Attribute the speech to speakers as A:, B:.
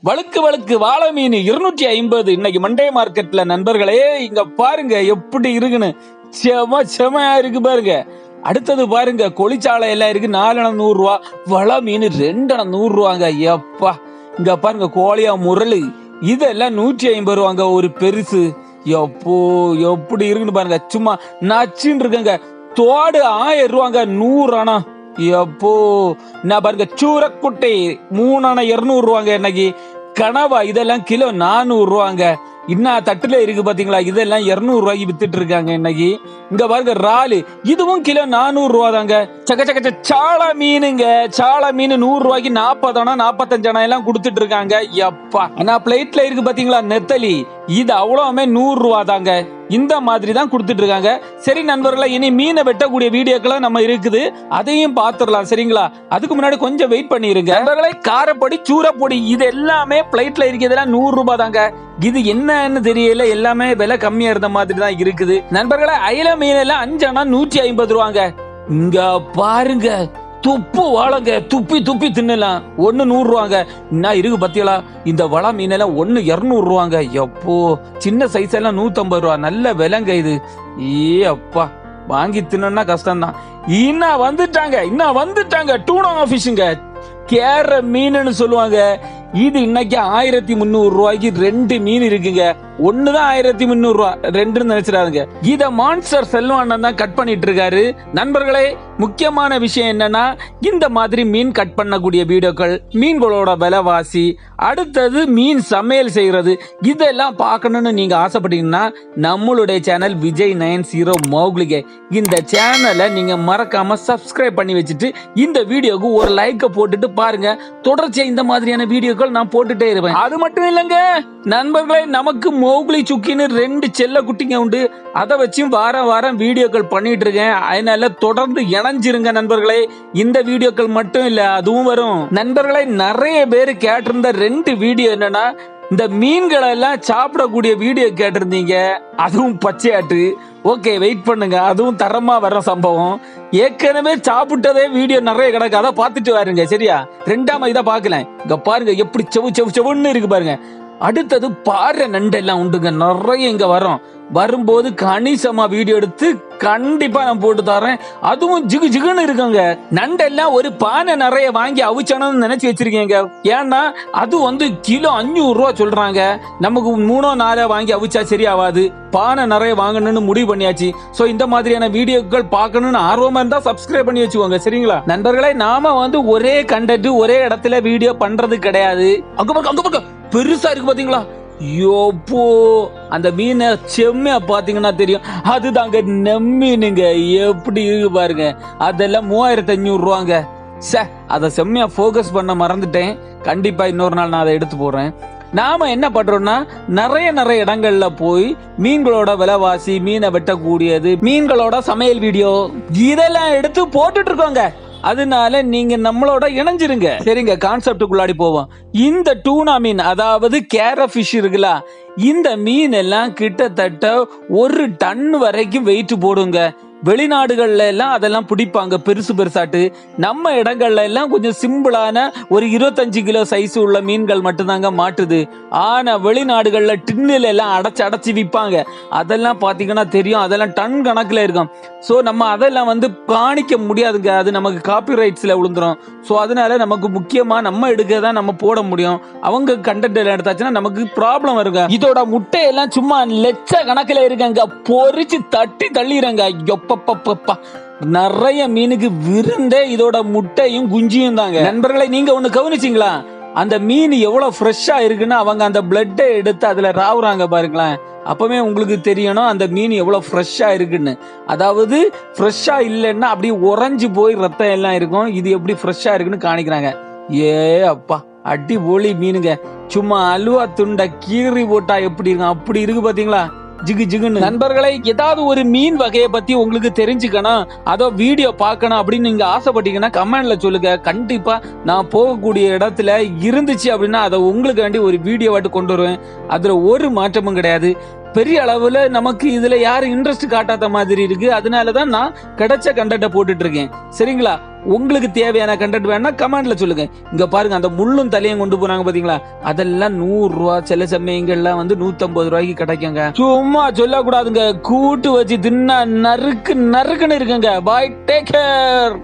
A: வழுக்கு வழுக்கு வாழை மீன் 250 இன்னைக்கு மண்டே மார்க்கெட்ல. நண்பர்களே இங்க பாருங்க எப்படி இருக்குன்னு, செமையா இருக்கு பாருங்க. அடுத்தது பாருங்க, கொளிச்சாலை எல்லாம் இருக்கு. 4 அணை 100 ரூபா, வள மீன் 2 அணை 100 ரூபாங்க. எப்பா இங்க பாருங்க, கோழியா முரளு இதெல்லாம் 150 ரூபாங்க ஒரு பெருசு. எப்போ எப்படி இருக்குன்னு பாருங்க, சும்மா நச்சுன்னு இருக்குங்க. தோடு 1000 ரூபாங்க 100 அணை. எப்போ நான் பாருங்க, சூரக்குட்டை 3 அணை 200 ரூபாங்க. இன்னைக்கு கனவா இதெல்லாம் கிலோ 400 ரூபாங்க. இன்னும் தட்டுல இருக்கு பாத்தீங்களா, இதெல்லாம் 200 ரூபாய்க்கு வித்துட்டு இருக்காங்க இன்னைக்கு. இங்க பாருங்க ராலு, இதுவும் கிலோ 400 ரூபா தாங்க. சக்க சாளா மீனுங்க, சாளா மீன் 100 ரூபாய்க்கு 40 அணை 45 அணை எல்லாம் கொடுத்துட்டு இருக்காங்க. எப்பா ஆனா பிளேட்ல இருக்கு பாத்தீங்களா நெத்தலி, இது அவ்வளவுமே 100 ரூபா தாங்க. இந்த மாதிரி தான் கொடுத்துட்டு இருக்காங்க. சரி நண்பர்களே, இனி மீனை வெட்டக்கூடிய வீடியோக்களும் நம்ம இருக்குது, அதையும் பாத்துடலாம் சரிங்களா. அதுக்கு முன்னாடி கொஞ்சம் வெயிட் பண்ணிருங்க நண்பர்களே. காரப்பொடி சூரப்பொடி இது எல்லாமே பிளேட்ல இருக்கிறதெல்லாம் 100 ரூபாய் தாங்க. இது என்னன்னு தெரியல, எல்லாமே விலை கம்மியா இருந்த மாதிரி தான் இருக்குது நண்பர்களே. அயில மீன் எல்லாம் 5 அணை 150 ரூபாங்க. இங்க பாருங்க, துப்பு வாழங்க, துப்பி தின்னலாம். 1 100 ரூபாங்க. என்ன இருக்கு பத்தியலா, இந்த வள மீனெல்லாம் 1 200 ரூபாங்க. எப்போ சின்ன சைஸ் எல்லாம் 150 ரூபா, நல்ல விலைங்க இது. அப்பா வாங்கி தின்னா கஷ்டம் தான். இன்னும் வந்துட்டாங்க டூனா ஃபிஷ்ங்க, கேர மீன்னு சொல்லுவாங்க. இது இன்னைக்கு 1300 ரூபாய்க்கு 2 மீன் இருக்குங்க. ஒண்ணுதான் 1300 ரூபா, 2 நினைச்சிடாதுங்க. இத மான்ஸ்டர் செல்வம் தான் கட் பண்ணிட்டு இருக்காரு நண்பர்களே. முக்கியமான விஷயம் என்னன்னா, இந்த மாதிரி மீன் கட் பண்ணக்கூடிய வீடியோக்கள், மீன்களோட விலைவாசி, அடுத்தது மீன் சமையல் செய்யறது, இதெல்லாம் பார்க்கணும்னு நீங்க ஆசைப்பட்டீங்கன்னா நம்மளுடைய சேனல் விஜய் 90 மௌக்லிகே, இந்த சேனலை நீங்க மறக்காம சப்ஸ்கிரைப் பண்ணி வச்சுட்டு இந்த வீடியோக்கு ஒரு லைக்கை போட்டுட்டு பாருங்க. தொடர்ச்சியா இந்த மாதிரியான வீடியோக்கள் நான் போட்டுட்டே இருப்பேன். அது மட்டும் இல்லைங்க நண்பர்களே, நமக்கு மௌக்லி சுக்கின்னு 2 செல்ல குட்டிங்க உண்டு. அதை வச்சும் வாரம் வீடியோக்கள் பண்ணிட்டு இருக்கேன். அதனால தொடர்ந்து இணைஞ்சிருங்க நண்பர்களே. இந்த வீடியோக்கள் மட்டும் இல்ல, அதுவும் வரும் நண்பர்களே. நிறைய பேர் கேட்டிருந்த 2 வீடியோ என்னன்னா, இந்த மீன்களை எல்லாம் சாப்பிடக்கூடிய வீடியோ கேட்டிருந்தீங்க, அதுவும் பச்சையாட்டு. ஓகே வெயிட் பண்ணுங்க, அதுவும் தரமா வர சம்பவம். ஏற்கனவே சாப்பிட்டதே வீடியோ நிறைய கிடக்கு, அதை பார்த்துட்டு வாருங்க சரியா. 2ஆம் இதை பார்க்கல. இங்க பாருங்க எப்படி செவுன்னு இருக்கு பாருங்க. அடுத்தது பாறை நண்டு எல்லாம் உண்டுங்க, நிறைய இங்க வரும்போது கணிசமா வீடியோ எடுத்து கண்டிப்பா நான் போட்டு தரேன். அதுவும் ஜிகுன்னு இருக்குங்க. நண்டெல்லாம் ஒரு பானை நிறைய வாங்கி அவிச்சணும்னு நினைச்சு வச்சிருக்கீங்க. ஏன்னா அது கிலோ 500 ரூபா சொல்றாங்க. நமக்கு 3 4 வாங்கி அவிச்சா சரியாவாது, பானை நிறைய வாங்கணும்னு முடிவு பண்ணியாச்சு. சோ இந்த மாதிரியான வீடியோக்கள் பார்க்கணும்னு ஆர்வமா இருந்தா சப்ஸ்கிரைப் பண்ணி வச்சுக்கோங்க சரிங்களா நண்பர்களே. நாம ஒரே கண்டென்ட் ஒரே இடத்துல வீடியோ பண்றது கிடையாது. அங்க பக்கம் பெருசா இருக்கு பாத்தீங்களா, யோப்போ அந்த மீனை செம்மையா பாத்தீங்கன்னா தெரியும். அதுதாங்க நெம்மீனுங்க, எப்படி இருக்கு பாருங்க. அதெல்லாம் 3500 ரூபாங்க. அதை செம்மையா போக்கஸ் பண்ண மறந்துட்டேன். கண்டிப்பா இன்னொரு நாள் நான் அதை எடுத்து போடுறேன். நாம என்ன பண்றோம்னா, நிறைய இடங்கள்ல போய் மீன்களோட விலைவாசி, மீனை வெட்டக்கூடியது, மீன்களோட சமையல் வீடியோ இதெல்லாம் எடுத்து போட்டுட்டு இருக்கோங்க. அதனால நீங்க நம்மளோட இணைஞ்சிருங்க சரிங்க. கான்செப்டுக்குள்ளாடி போவோம். இந்த டூனா மீன், அதாவது கேர ஃபிஷ் இருக்குல்ல, இந்த மீன் எல்லாம் கிட்டத்தட்ட 1 டன் வரைக்கும் வெயிட் போடுங்க. வெளிநாடுகள்ல எல்லாம் அதெல்லாம் பிடிப்பாங்க பெருசாட்டு. நம்ம இடங்கள்ல எல்லாம் கொஞ்சம் சிம்பிளான ஒரு 25 கிலோ சைஸ் உள்ள மீன்கள் மட்டும்தாங்க மாட்டுது. ஆனா வெளிநாடுகள்ல டின்னில எல்லாம் அடைச்சு விற்பாங்க. அதெல்லாம் பாத்தீங்கன்னா தெரியும், அதெல்லாம் டன் கணக்குல இருக்கும். சோ நம்ம அதெல்லாம் காணிக்க முடியாதுங்க, அது நமக்கு காப்பிரைட்ஸ்ல விழுந்துரும். சோ அதனால நமக்கு முக்கியமா நம்ம எடுக்கதான் நம்ம போட முடியும். அவங்க கண்டென்ட் எல்லாம் எடுத்தாச்சுன்னா நமக்கு ப்ராப்ளம் வருங்க. இதோட முட்டையெல்லாம் சும்மா லட்ச கணக்குல இருக்காங்க, பொறிச்சு தட்டி தள்ளிடுறாங்க. நிறைய மீனுக்கு விருந்தே இதோட முட்டையும் குஞ்சியும் தாங்க நண்பர்களை. நீங்க ஒண்ணு கவனிச்சீங்களா, அந்த மீன் எவ்வளவு ஃப்ரெஷ்ஷா இருக்குன்னு அவங்க அந்த பிளட்டை எடுத்து அதுல ராவுறாங்க பாருங்களேன். அப்பவே உங்களுக்கு தெரியணும் அந்த மீன் எவ்வளவு ஃப்ரெஷ்ஷா இருக்குன்னு. அதாவது ஃப்ரெஷ்ஷா இல்லைன்னா அப்படியே உறைஞ்சு போய் ரத்தம் எல்லாம் இருக்கும். இது எப்படி ஃப்ரெஷ்ஷா இருக்குன்னு காணிக்கிறாங்க. அப்பா அடிபொலி மீனுங்க. சும்மா அல்வா துண்டை கீறி போட்டா எப்படி இருக்கும், அப்படி இருக்கு பாத்தீங்களா, ஜிகுன்னு. நண்பர்களை, ஏதாவது ஒரு மீன் வகையை பத்தி உங்களுக்கு தெரிஞ்சுக்கணும், அதோ வீடியோ பார்க்கணும் அப்படின்னு நீங்க ஆசைப்பட்டீங்கன்னா கமெண்ட்ல சொல்லுங்க. கண்டிப்பா நான் போகக்கூடிய இடத்துல இருந்துச்சு அப்படின்னா அதை உங்களுக்கு வேண்டி ஒரு வீடியோவாட்டு கொண்டு வருவேன். அதுல ஒரு மாற்றமும் கிடையாது. பெரிய அளவுல நமக்கு இதுல யாரும் இன்ட்ரெஸ்ட் காட்டாத மாதிரி இருக்கு. அதனாலதான் நான் கிடைச்ச கண்டென்ட்டை போட்டுட்டு இருக்கேன் சரிங்களா. உங்களுக்கு தேவையான கண்டென்ட் வேணா கமெண்ட்ல சொல்லுங்க. இங்க பாருங்க, அந்த முள்ளும் தலையும் கொண்டு போனாங்க பாத்தீங்களா, அதெல்லாம் 100 ரூபா, சில சமயங்கள்லாம் வந்து 150 ரூபாய்க்கு கிடைக்குங்க. சும்மா சொல்லக்கூடாதுங்க, கூட்டு வச்சு தின்னா நறுக்கு நறுக்குன்னு இருக்குங்க. பாய், டேக் கேர்.